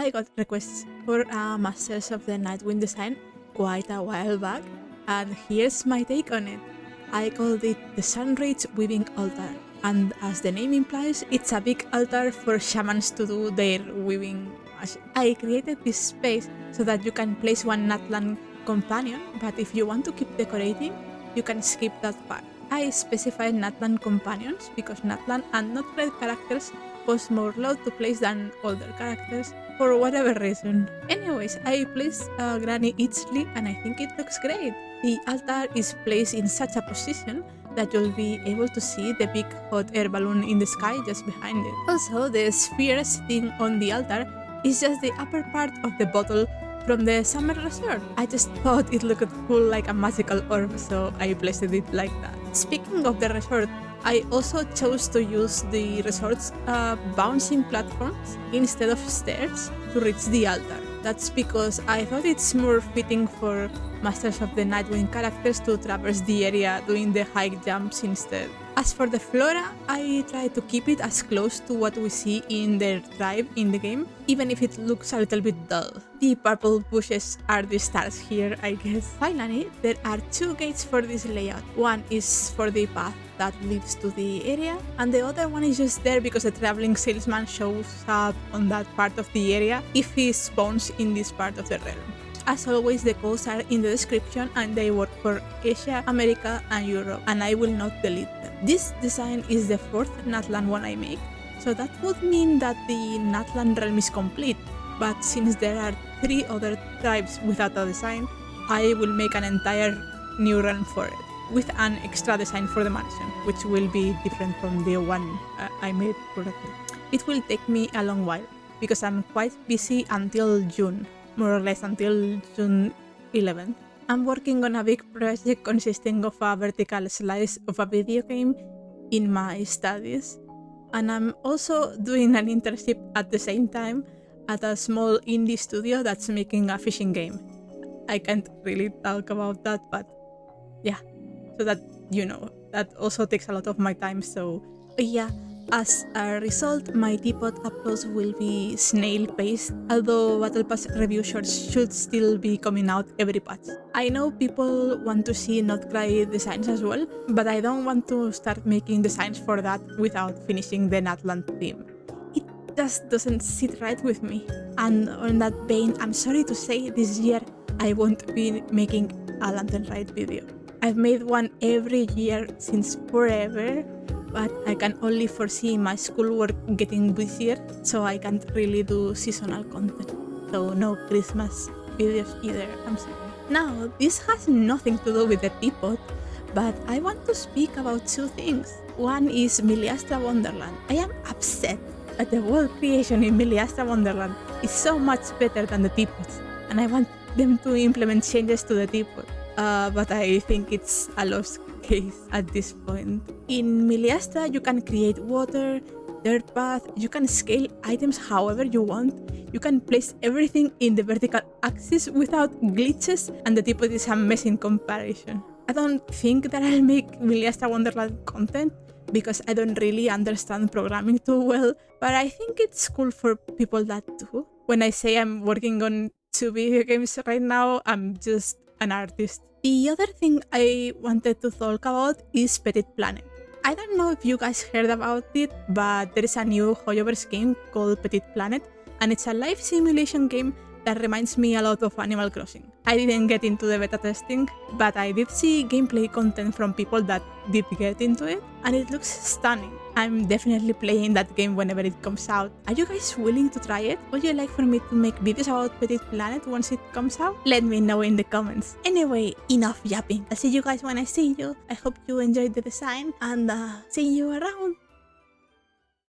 I got requests for a Masters of the Nightwind design quite a while back, and here's my take on it. I called it the Sunridge Weaving Altar, and as the name implies, it's a big altar for shamans to do their weaving magic. I created this space so that you can place one Natlan companion, but if you want to keep decorating, you can skip that part. I specified Natlan companions because Natlan and not red characters pose more load to place than older characters for whatever reason. Anyways, I placed Granny Itzli and I think it looks great. The altar is placed in such a position that you'll be able to see the big hot air balloon in the sky just behind it. Also, the sphere sitting on the altar is just the upper part of the bottle from the summer resort. I just thought it looked cool like a magical orb, so I placed it like that. Speaking of the resort, I also chose to use the resort's bouncing platforms instead of stairs to reach the altar. That's because I thought it's more fitting for Masters of the Nightwind characters to traverse the area doing the high jumps instead. As for the flora, I tried to keep it as close to what we see in their tribe in the game, even if it looks a little bit dull. The purple bushes are the stars here, I guess. Finally, there are two gates for this layout. One is for the path that leads to the area, and the other one is just there because a traveling salesman shows up on that part of the area if he spawns in this part of the realm. As always, the codes are in the description and they work for Asia, America and Europe, and I will not delete them. This design is the fourth Natlan one I make, so that would mean that the Natlan realm is complete, but since there are 3 other tribes without a design, I will make an entire new realm for it, with an extra design for the mansion, which will be different from the one I made currently. It will take me a long while, because I'm quite busy until June. More or less until June 11th. I'm working on a big project consisting of a vertical slice of a video game in my studies, and I'm also doing an internship at the same time at a small indie studio that's making a fishing game. I can't really talk about that, but yeah, so that you know, that also takes a lot of my time, so yeah. As a result, my teapot uploads will be snail-paced, although Battle Pass review shorts should still be coming out every patch. I know people want to see Not Cry designs as well, but I don't want to start making designs for that without finishing the Natlan theme. It just doesn't sit right with me. And on that vein, I'm sorry to say this year I won't be making a Lantern Ride video. I've made one every year since forever, but I can only foresee my schoolwork getting busier, so I can't really do seasonal content. So no Christmas videos either, I'm sorry. Now, this has nothing to do with the teapot, but I want to speak about 2 things. One is Miliastra Wonderland. I am upset that the world creation in Miliastra Wonderland is so much better than the teapots, and I want them to implement changes to the teapot. But I think it's a lost case at this point. In Miliastra, you can create water, dirt path, you can scale items however you want, you can place everything in the vertical axis without glitches, and the teapot is a mess in comparison. I don't think that I'll make Miliastra Wonderland content because I don't really understand programming too well, but I think it's cool for people that do. When I say I'm working on 2 video games right now, I'm just an artist. The other thing I wanted to talk about is Petit Planet. I don't know if you guys heard about it, but there is a new Hoyoverse game called Petit Planet, and it's a life simulation game that reminds me a lot of Animal Crossing. I didn't get into the beta testing, but I did see gameplay content from people that did get into it, and it looks stunning. I'm definitely playing that game whenever it comes out. Are you guys willing to try it? Would you like for me to make videos about Petit Planet once it comes out? Let me know in the comments. Anyway, enough yapping. I'll see you guys when I see you. I hope you enjoyed the design, and see you around.